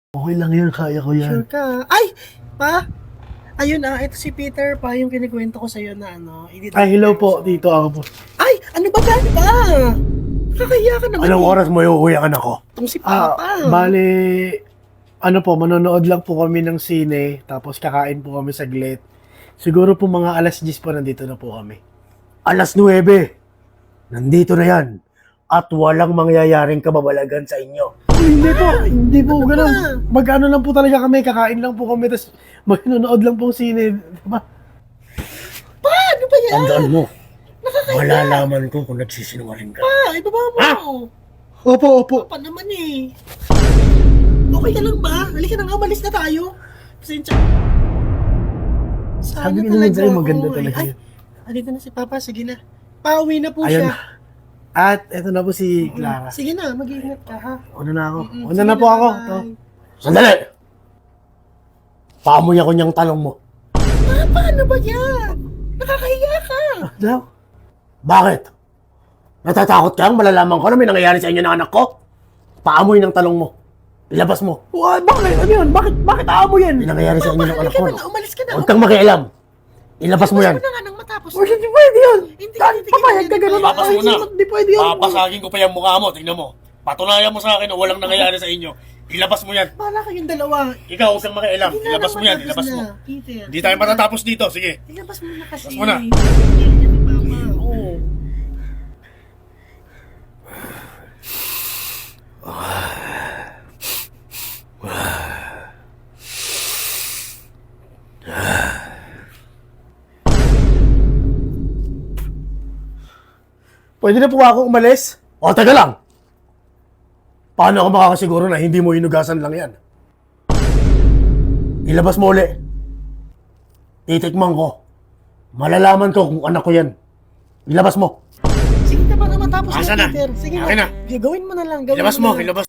Okay lang yan, kaya ko yan. Sure ka? Ay! Pa! Ayun ito si Peter pa, yung kinikwento ko sa'yo na Ay, hello po, dito ako po. Ay! Ano ba ba? Kakaya ka naman. Anong oras mo uuwi ang anak ko? Itong si Papa. Bale, manonood lang po kami ng sine, tapos kakain po kami saglit. Siguro po mga alas 10 po nandito na po kami. Alas 9, nandito na yan. At walang mangyayaring kababalagan sa inyo. Hindi po ganun. Magkano lang po talaga kami, kakain lang po kami, tapos manonood lang po sine. Diba? Pa! Ano ba yan? Tandaan mo, malalaman ko kung nagsisinungaling ka. Pa! Ibaba mo. Ha? Opo. Pa naman eh. Okay ka lang ba? Halika na nga, malis na tayo. Pasensya. Sabi ko naman sa'yo, maganda talaga Ay, yun. halika na si Papa, sige na. Pauwi na po Ayun. siya. At eto na po si Clara. Sige na, mag-iingat ka ha. Una na ako. Una Sige na po ako. bye. To. Sandali! Paamoy ako niyang talong mo. Papa, ano ba yan? Nakakahiya ka. Daw? Bakit? Natatakot kang malalaman ko na may nangyayari sa inyo ng anak ko? Paamoy ng talong mo. Ilabas mo. Bakit? Ano yun? Bakit aamoy yan? May nangyayari sa inyo ng anak Halika ko. na, umalis ka na. Huwag kang makialam. Ilabas mo yan. Umalis ka na nga nang matapos. Hindi pwede yun. Hindi, Papayag ka ganun. Labas mo na. Hindi pwede yun. Papasagin ko pa yung mukha mo, tingnan mo. Patunayan mo sa akin na walang nangyayari sa inyo. Ilabas mo yan. Bahala kayong dalawa. Ikaw, huwag kang makialam. Hindi na Ilabas mo yan, matapos ilabas mo. na, Peter. Hindi tayo matatapos dito, sige. Ilabas mo na kasi. Ilabas mo na. Yan ni Papa. Oo. Pwede na po ako umalis? O, teka lang. Paano ako makakasiguro na hindi mo hinugasan lang yan? Ilabas mo uli. Titikman ko. Malalaman ko kung anak ko yan. Ilabas mo. Sige na para matapos Asa na, na? Peter. Sige Akin na. Gawin mo na lang. Gawin Ilabas mo, ilabas.